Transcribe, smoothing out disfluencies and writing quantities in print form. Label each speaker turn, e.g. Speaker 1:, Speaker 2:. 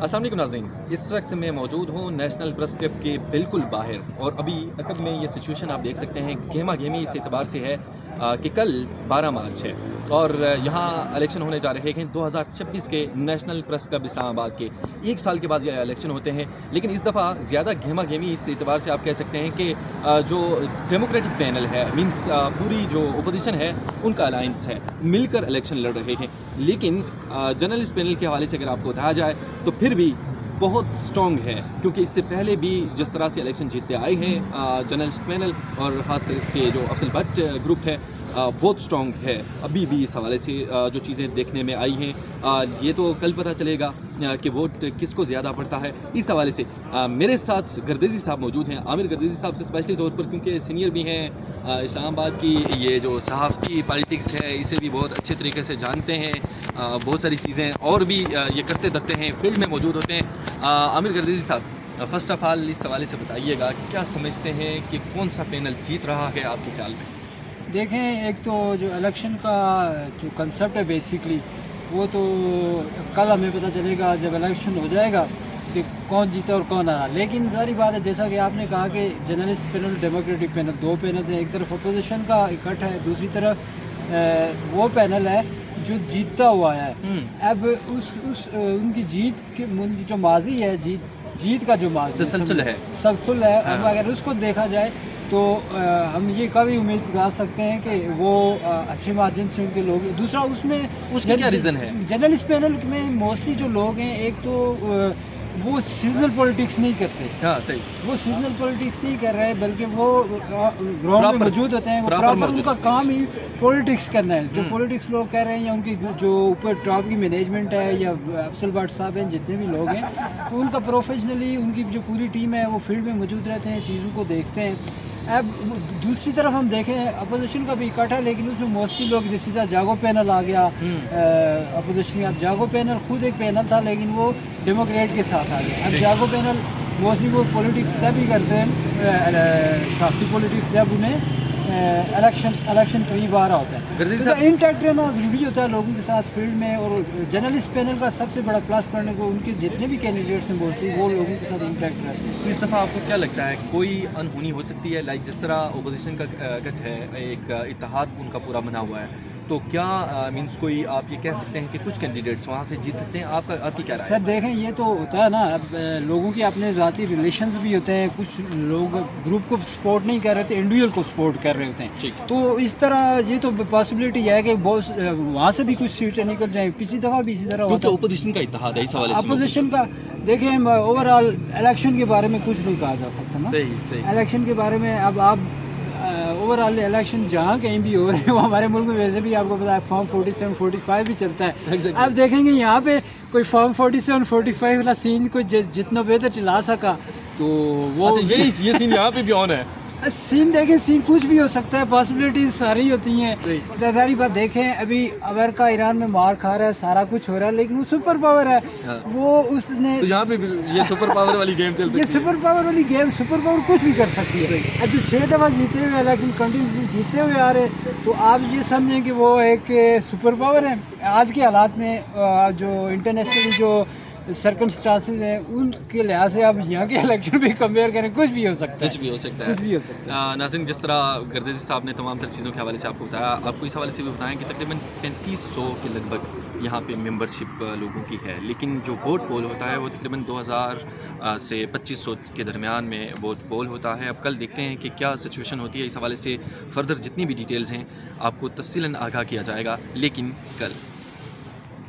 Speaker 1: अस्सलाम वालेकुम नाज़रीन, इस वक्त मैं मौजूद हूँ नेशनल प्रेस क्लब के बिल्कुल बाहर। और अभी अकब में ये सिचुएशन आप देख सकते हैं, गहमा गहमी इस एतबार से है कि कल 12 मार्च है और यहाँ इलेक्शन होने जा रहे हैं 2026 के नेशनल प्रेस क्लब इस्लामाबाद के। एक साल के बाद ये इलेक्शन होते हैं, लेकिन इस दफ़ा ज़्यादा गहमा गहमी इस एतबार से आप कह सकते हैं कि जो डेमोक्रेटिक पैनल है, मीन्स पूरी जो अपोजिशन है उनका अलायंस है, मिलकर इलेक्शन लड़ रहे हैं। लेकिन जर्नलिस्ट पैनल के हवाले से अगर आपको बताया जाए तो फिर भी बहुत स्ट्रॉन्ग है, क्योंकि इससे पहले भी जिस तरह से इलेक्शन जीतते आए हैं जर्नलिस्ट पैनल और ख़ास करके जो अफसल भट्ट ग्रुप है बहुत स्ट्रॉन्ग है। अभी भी इस हवाले से जो चीज़ें देखने में आई हैं ये तो कल पता चलेगा कि वोट किसको ज़्यादा पड़ता है। इस हवाले से मेरे साथ गर्देजी साहब मौजूद हैं, आमिर गर्देजी साहब से स्पेशली तौर पर, क्योंकि सीनियर भी हैं, इस्लामाबाद की ये जो सहाफ़ती पॉलिटिक्स है इसे भी बहुत अच्छे तरीके से जानते हैं, बहुत सारी चीज़ें और भी ये करते धरते हैं, फील्ड में मौजूद होते हैं। आमिर गर्देजी साहब, फ़र्स्ट ऑफ़ ऑल इस हवाले से बताइएगा, क्या समझते हैं कि कौन सा पैनल जीत रहा है आपके ख्याल में?
Speaker 2: देखें, एक तो जो इलेक्शन का जो कंसेप्ट है बेसिकली वो तो कल हमें पता चलेगा जब इलेक्शन हो जाएगा कि कौन जीता और कौन हारा। लेकिन सारी बात है, जैसा कि आपने कहा कि जर्नलिस्ट पैनल, डेमोक्रेटिक पैनल, दो पैनल हैं। एक तरफ अपोजिशन का इकट्ठा है, दूसरी तरफ वो पैनल है जो जीतता हुआ है। अब उनकी जीत की जो माजी है, जीत का जो माजी तसलसल है, अब अगर उसको देखा जाए तो हम ये कभी उम्मीद लगा सकते हैं कि वो अच्छे मार्जिन से उनके लोग। दूसरा उसका क्या रीज़न है, जर्नलिस्ट पैनल में मोस्टली जो लोग हैं, एक तो वो सीजनल पॉलिटिक्स नहीं करते। हाँ सही, वो सीजनल पॉलिटिक्स नहीं कर रहे, बल्कि वो ग्राउंड में मौजूद होते हैं। वो प्रॉपर उनका काम ही पॉलिटिक्स करना है। जो पॉलिटिक्स लोग कर रहे हैं या उनकी जो ऊपर टॉप की मैनेजमेंट है या अफसल भट्ट साहब हैं, जितने भी लोग हैं, तो उनका प्रोफेशनली उनकी जो पूरी टीम है वो फील्ड में मौजूद रहते हैं, चीज़ों को देखते हैं। अब दूसरी तरफ हम देखें, अपोजिशन का भी इकट्ठा है, लेकिन उसमें मोस्टली लोग, जैसे जागो पैनल आ गया अपोजिशन। अब जागो पैनल खुद एक पैनल था, लेकिन वो डेमोक्रेट के साथ आ गया। अब जागो पैनल मोस्टली वो पॉलिटिक्स तभी करते हैं, साफ़ी पॉलिटिक्स, जब उन्हें इलेक्शन करीब आ रहा होता है, तो इंटैक्ट रहना जरूरी होता है लोगों के साथ फील्ड में। और जर्नलिस्ट पैनल का सबसे बड़ा प्लस पॉइंट है, उनके जितने भी कैंडिडेट्स हैं मोस्टली वो लोगों के साथ इंटैक्ट रहते हैं।
Speaker 1: इस दफ़ा आपको क्या लगता है, कोई अनहोनी हो सकती है? लाइक जिस तरह अपोजिशन का गठ है, एक इत्तेहाद उनका पूरा बना हुआ है, तो क्या मीन्स कोई आप ये कह सकते हैं कि कुछ कैंडिडेट्स वहाँ से जीत सकते हैं? आपकी क्या राय है?
Speaker 2: सर देखें, ये तो होता है ना, अब लोगों के अपने ज़ाती रिलेशंस भी होते हैं। कुछ लोग ग्रुप को सपोर्ट नहीं कर रहे थे, इंडिविजुअल को सपोर्ट कर रहे होते हैं। तो इस तरह ये तो पॉसिबिलिटी है कि बहुत वहाँ से भी कुछ सीटें निकल जाएँ। पिछली दफ़ा भी इसी तरह होता है।
Speaker 1: अपोजिशन का इत्तेहाद है, इस हवाले से
Speaker 2: अपोजिशन का देखें, ओवरऑल इलेक्शन के बारे में कुछ नहीं कहा जा सकता ना।
Speaker 1: सही
Speaker 2: इलेक्शन के बारे में अब आप ओवरऑल इलेक्शन जहाँ कहीं भी हो रहे हैं, वो हमारे मुल्क में वैसे भी आपको पता है फॉर्म 47, 45 भी चलता है। अब देखेंगे यहाँ पे कोई फॉर्म 47, 45 वाला सीन कोई जितना बेहतर चला सका, तो वो
Speaker 1: ये सीन यहाँ पे भी ऑन है।
Speaker 2: सीन देखें, सीन कुछ भी हो सकता है, पॉसिबिलिटीज सारी होती हैं। सारी बात देखें, अभी अमेरिका ईरान में मार खा रहा है, सारा कुछ हो रहा है, लेकिन वो सुपर पावर है। वो उसने
Speaker 1: तो यहाँ पे ये सुपर पावर वाली गेम चल सकती है।
Speaker 2: ये सुपर पावर वाली गेम, सुपर पावर कुछ भी कर सकती है। अब जो 6 दफ़ा जीते हुए इलेक्शन कंटिन्यू जीते हुए आ रहे, तो आप ये समझें कि वो एक सुपर पावर है। आज के हालात में जो इंटरनेशनली जो सर्कमस्टांसेस हैं, उनके लिहाज से आप यहाँ के इलेक्शन भी कंपेयर करें, कुछ भी हो सकता है।
Speaker 1: नाज़रीन, जिस तरह गर्देजी साहब ने तमाम तर चीज़ों के हवाले से आपको बताया, आपको इस हवाले से भी बताएं कि तकरीबन 3500 के लगभग यहाँ पे मेंबरशिप लोगों की है, लेकिन जो वोट पोल होता है वो तकरीबन 2000 से 2500 के दरमियान में वोट पोल होता है। अब कल देखते हैं कि क्या सिचुएशन होती है। इस हवाले से फ़र्दर जितनी भी डिटेल्स हैं आपको तफसीलन आगाह किया जाएगा, लेकिन कल।